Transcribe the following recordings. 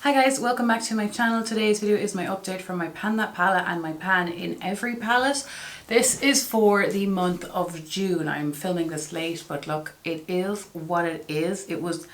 Hi guys, welcome back to my channel. Today's video is my update from my Pan That palette and my Pan in Every palette. This is for the month of June. I'm filming this late, but look, it is what it is. It was,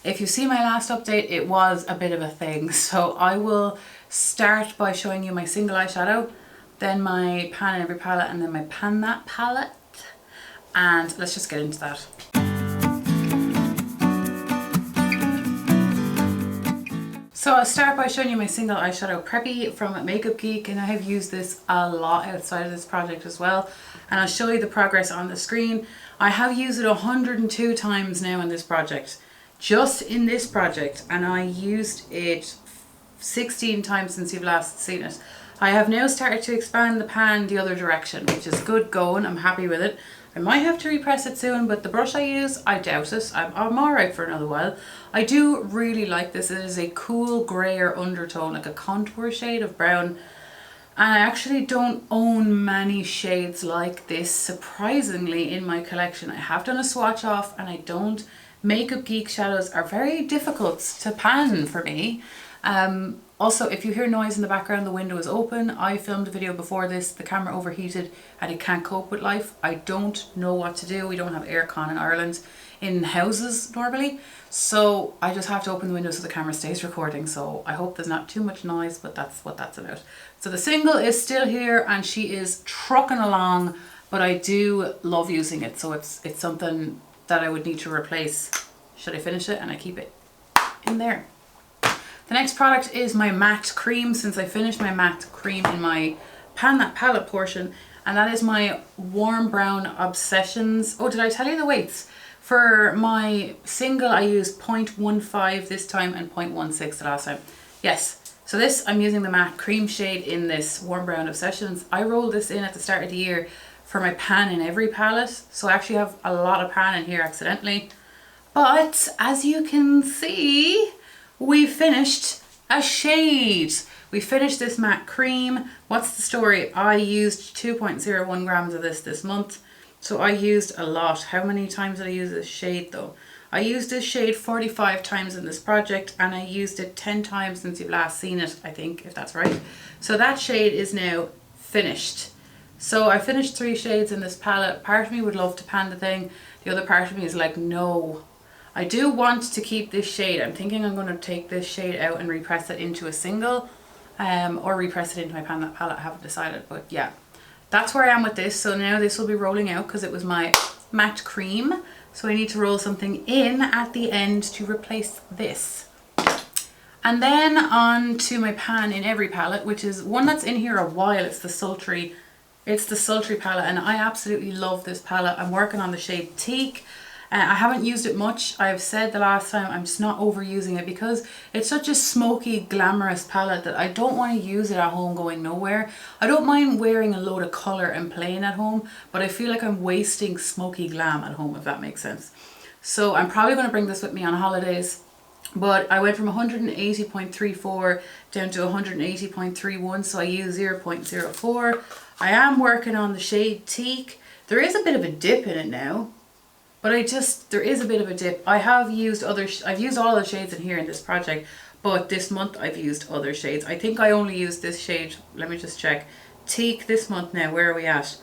if you see my last update, it was a bit of a thing. So I will start by showing you my single eyeshadow, then my Pan in Every palette, and then my Pan That palette. And let's just get into that. So I'll start by showing you my single eyeshadow Preppy from Makeup Geek, and I have used this a lot outside of this project as well, and I'll show you the progress on the screen. I have used it 102 times now in this project, just in this project, and I used it 16 times since you've last seen it. I have now started to expand the pan the other direction, which is good going. I'm happy with it. I might have to repress it soon, but the brush I use, I doubt it. I'm alright for another while. I do really like this. It is a cool grayer undertone, like a contour shade of brown. And I actually don't own many shades like this, surprisingly, in my collection. I have done a swatch off and I don't. Makeup Geek shadows are very difficult to pan for me. Also, if you hear noise in the background, the window is open. I filmed a video before this, the camera overheated and it can't cope with life. I don't know what to do. We don't have aircon in Ireland in houses normally. So I just have to open the window so the camera stays recording. So I hope there's not too much noise, but that's what that's about. So the single is still here and she is trucking along, but I do love using it. So it's something that I would need to replace should I finish it, and I keep it in there. The next product is my matte cream, since I finished my matte cream in my Pan That palette portion, and that is my Warm Brown Obsessions. Oh, did I tell you the weights? For my single I used 0.15 this time and 0.16 the last time. Yes, so this I'm using the matte cream shade in this Warm Brown Obsessions. I rolled this in at the start of the year for my Pan in Every palette, so I actually have a lot of pan in here accidentally. But as you can see, we finished a shade. We finished this matte cream. What's the story? I used 2.01 grams of this month. So I used a lot. How many times did I use this shade though? I used this shade 45 times in this project, and I used it 10 times since you've last seen it, I think, if that's right. So that shade is now finished. So I finished 3 shades in this palette. Part of me would love to pan the thing. The other part of me is like, no. I do want to keep this shade. I'm thinking I'm going to take this shade out and repress it into a single, or repress it into my Pan That palette. I haven't decided, but yeah, that's where I am with this. So now this will be rolling out because it was my matte cream. So I need to roll something in at the end to replace this. And then on to my Pan in Every palette, which is one that's in here a while. It's the Sultry. It's the Sultry palette, and I absolutely love this palette. I'm working on the shade Teak. I haven't used it much. I've said the last time I'm just not overusing it because it's such a smoky, glamorous palette that I don't want to use it at home going nowhere. I don't mind wearing a load of colour and playing at home, but I feel like I'm wasting smoky glam at home, if that makes sense. So I'm probably going to bring this with me on holidays. But I went from 180.34 down to 180.31, so I use 0.04. I am working on the shade Teak. There is a bit of a dip in it now. But there is a bit of a dip. I've used all the shades in here in this project, but this month I've used other shades. I think I only used this shade, let me just check. Teak this month now, where are we at?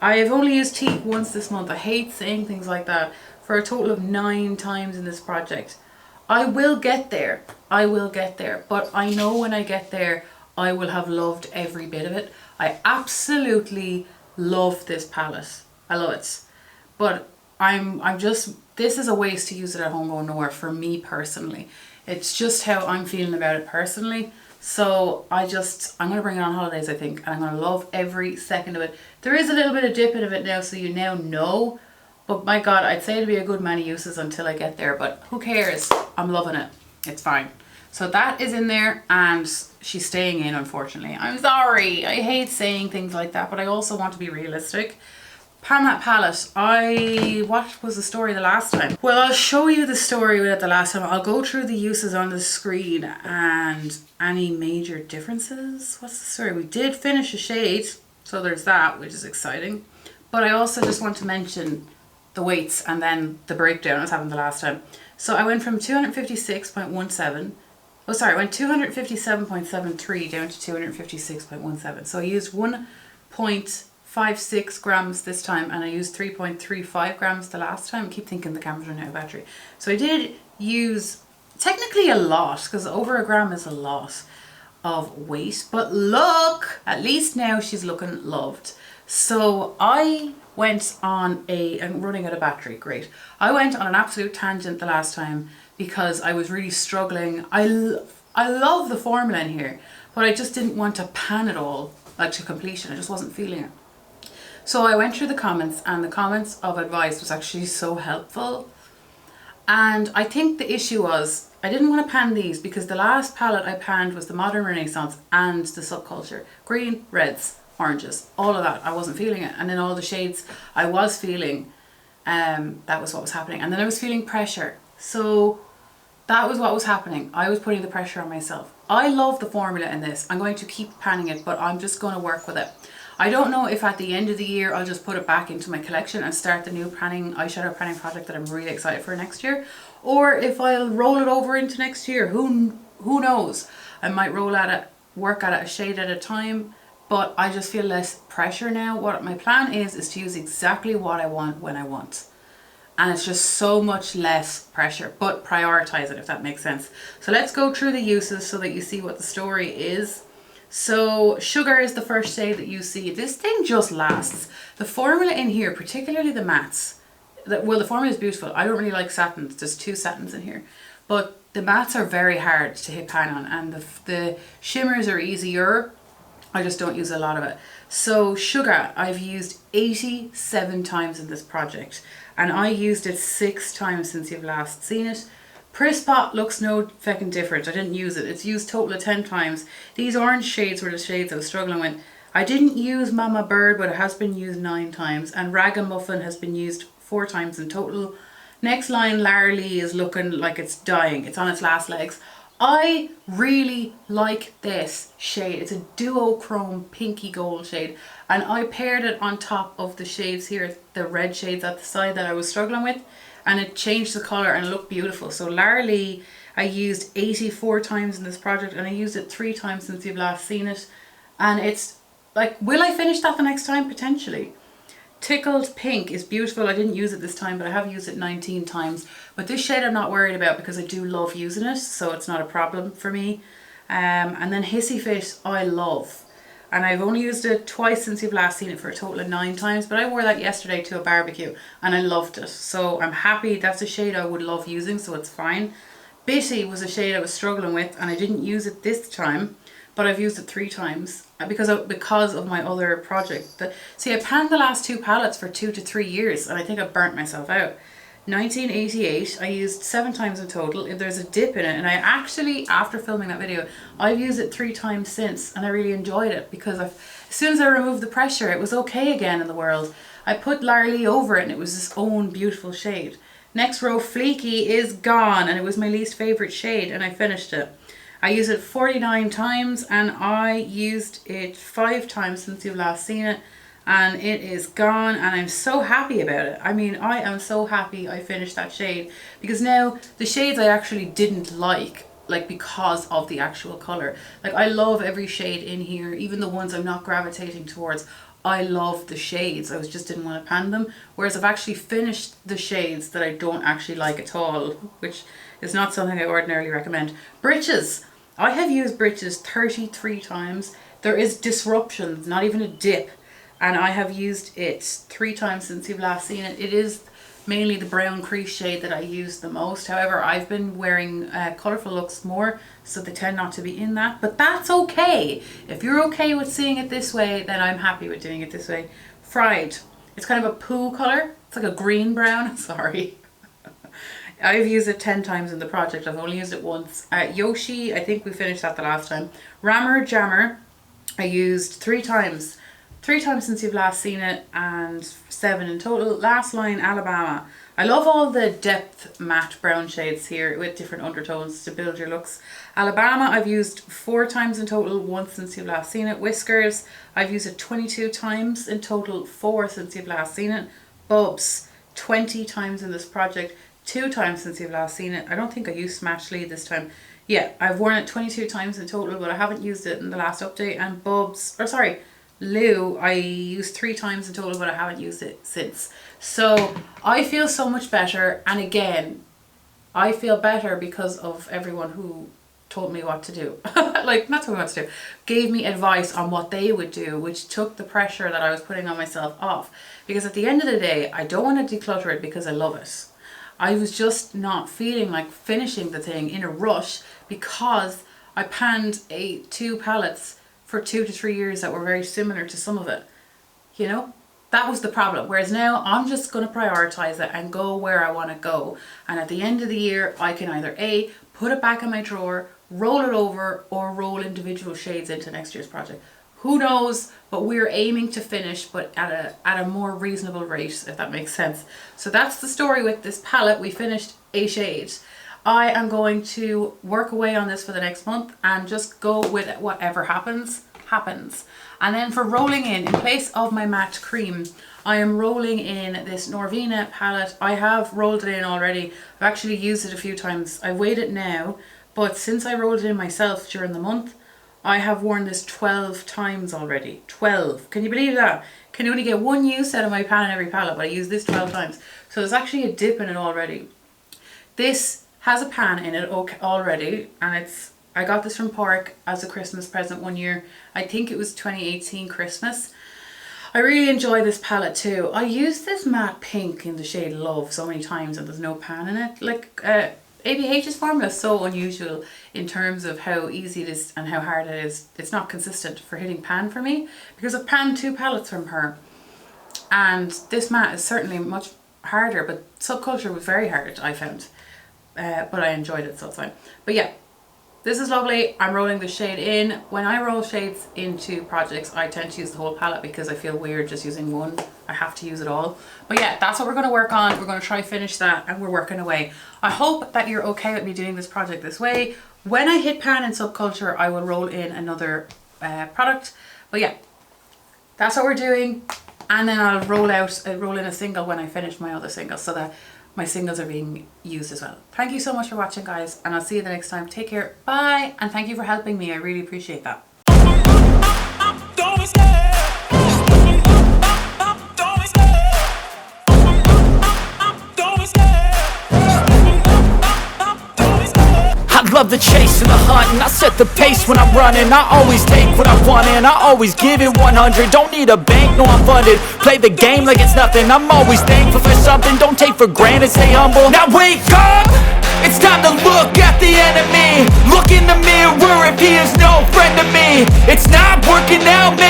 I've only used Teak once this month. I hate saying things like that. For a total of 9 times in this project. I will get there. I will get there. But I know when I get there, I will have loved every bit of it. I absolutely love this palette. I love it. But this is a waste to use it at home going nowhere for me personally. It's just how I'm feeling about it personally. So I'm going to bring it on holidays, I think, and I'm going to love every second of it. There is a little bit of dip in it now, so you now know. But my God, I'd say it'd be a good many uses until I get there, but who cares? I'm loving it. It's fine. So that is in there, and she's staying in, unfortunately. I'm sorry. I hate saying things like that, but I also want to be realistic. Pan That palette, what was the story the last time? Well, I'll show you the story with it the last time. I'll go through the uses on the screen and any major differences. What's the story? We did finish a shade, so there's that, which is exciting. But I also just want to mention the weights and then the breakdown I was having the last time. So I went from 256.17 oh sorry, I went 257.73 down to 256.17. So I used 1.56 grams this time, and I used 3.35 grams the last time. I keep thinking the camera's running out of battery. So I did use technically a lot, because over a gram is a lot of weight, but look, at least now she's looking loved. So I went on I'm running out of battery, great. I went on an absolute tangent the last time because I was really struggling. I love the formula in here, but I just didn't want to pan it all like to completion. I just wasn't feeling it. So I went through the comments, and the comments of advice was actually so helpful. And I think the issue was I didn't want to pan these because the last palette I panned was the Modern Renaissance and the Subculture. Green, reds, oranges, all of that. I wasn't feeling it. And then all the shades I was feeling, that was what was happening. And then I was feeling pressure. So that was what was happening. I was putting the pressure on myself. I love the formula in this. I'm going to keep panning it, but I'm just going to work with it. I don't know if at the end of the year I'll just put it back into my collection and start the new eyeshadow panning project that I'm really excited for next year, or if I'll roll it over into next year. Who knows? I might work at it a shade at a time, but I just feel less pressure now. What my plan is to use exactly what I want when I want. And it's just so much less pressure, but prioritize it, if that makes sense. So let's go through the uses so that you see what the story is. So Sugar is the first shade that you see. This thing just lasts. The formula in here, particularly the mattes, the formula is beautiful. I don't really like satins. There's 2 satins in here, but the mattes are very hard to hit pan on, and the shimmers are easier. I just don't use a lot of it. So Sugar, I've used 87 times in this project, and I used it 6 times since you've last seen it. Press Pot looks no feckin' different. I didn't use it. It's used total of 10 times. These orange shades were the shades I was struggling with. I didn't use Mama Bird, but it has been used 9 times. And Ragamuffin has been used 4 times in total. Next line, Lara Lee is looking like it's dying. It's on its last legs. I really like this shade. It's a duochrome pinky gold shade. And I paired it on top of the shades here, the red shades at the side that I was struggling with. And it changed the colour and it looked beautiful. So Lara Lee, I used 84 times in this project, and I used it 3 times since you've last seen it. And it's like, will I finish that the next time? Potentially. Tickled Pink is beautiful. I didn't use it this time, but I have used it 19 times. But this shade I'm not worried about because I do love using it, so it's not a problem for me. And then Hissy Fit, I love. And I've only used it twice since you've last seen it, for a total of 9 times. But I wore that yesterday to a barbecue and I loved it. So I'm happy. That's a shade I would love using, so it's fine. Bitty was a shade I was struggling with, and I didn't use it this time, but I've used it 3 times because of my other project. See, I panned the last 2 palettes for 2 to 3 years, and I think I burnt myself out. 1988, I used 7 times in total. If there's a dip in it, and I actually, after filming that video, I've used it 3 times since, and I really enjoyed it because as soon as I removed the pressure, it was okay again in the world. I put Lara Lee over it, and it was its own beautiful shade. Next row, Fleeky is gone, and it was my least favorite shade, and I finished it. I used it 49 times, and I used it 5 times since you've last seen it. And it is gone, and I'm so happy about it. I mean, I am so happy I finished that shade, because now the shades I actually didn't like because of the actual color. Like, I love every shade in here, even the ones I'm not gravitating towards. I love the shades. I just didn't want to pan them. Whereas I've actually finished the shades that I don't actually like at all, which is not something I ordinarily recommend. Britches. I have used Britches 33 times. There is disruptions, not even a dip. And I have used it 3 times since you've last seen it. It is mainly the brown crease shade that I use the most. However, I've been wearing colourful looks more, so they tend not to be in that. But that's okay. If you're okay with seeing it this way, then I'm happy with doing it this way. Fried. It's kind of a poo colour. It's like a green brown. Sorry. I've used it 10 times in the project. I've only used it once. Yoshi, I think we finished that the last time. Rammer Jammer, I used 3 times. 3 times since you've last seen it, and 7 in total. Last line, Alabama. I love all the depth matte brown shades here with different undertones to build your looks. Alabama, I've used 4 times in total, 1 since you've last seen it. Whiskers, I've used it 22 times in total, 4 since you've last seen it. Bubs, 20 times in this project, 2 times since you've last seen it. I don't think I used Smashly this time. Yeah, I've worn it 22 times in total, but I haven't used it in the last update. And Lou, I used 3 times in total, but I haven't used it since. So I feel so much better. And again, I feel better because of everyone who told me what to do. Like, not told me what to do, gave me advice on what they would do, which took the pressure that I was putting on myself off. Because at the end of the day, I don't want to declutter it because I love it. I was just not feeling like finishing the thing in a rush because I panned 2 palettes for 2 to 3 years that were very similar to some of it. You know, that was the problem. Whereas now I'm just going to prioritize it and go where I want to go. And at the end of the year, I can either A, put it back in my drawer, roll it over, or roll individual shades into next year's project. Who knows, but we're aiming to finish, but at a more reasonable rate, if that makes sense. So that's the story with this palette. We finished a shade. I am going to work away on this for the next month and just go with whatever happens. And then for rolling in place of my matte cream, I am rolling in this Norvina palette. I have rolled it in already. I've actually used it a few times. I weighed it now, but since I rolled it in myself during the month, I have worn this 12 times already. 12. Can you believe that? Can only get 1 use out of my pan in every palette, but I use this 12 times. So there's actually a dip in it already. This has a pan in it already, and I got this from Park as a Christmas present one year. I think it was 2018 Christmas. I really enjoy this palette too. I used this matte pink in the shade Love so many times and there's no pan in it. Like, ABH's formula is so unusual in terms of how easy it is and how hard it is. It's not consistent for hitting pan for me because I've panned 2 palettes from her. And this matte is certainly much harder, but Subculture was very hard, I found. But I enjoyed it, so it's fine. But yeah, this is lovely. I'm rolling the shade in. When I roll shades into projects, I tend to use the whole palette because I feel weird just using one. I have to use it all. But yeah, that's what we're going to work on. We're going to try finish that and we're working away. I hope that you're okay with me doing this project this way. When I hit pan in Subculture, I will roll in another product. But yeah, that's what we're doing. And then I'll roll in a single when I finish my other single so that my singles are being used as well. Thank you so much for watching, guys, and I'll see you the next time. Take care. Bye. And thank you for helping me. I really appreciate that. I love the chase and the hunt, and I set the pace when I'm running. I always take what I want and I always give it 100. Don't need a bank, no I'm funded. Play the game like it's nothing. I'm always thankful for something. Don't take for granted, stay humble. Now wake up! It's time to look at the enemy. Look in the mirror if he is no friend to me. It's not working out, man.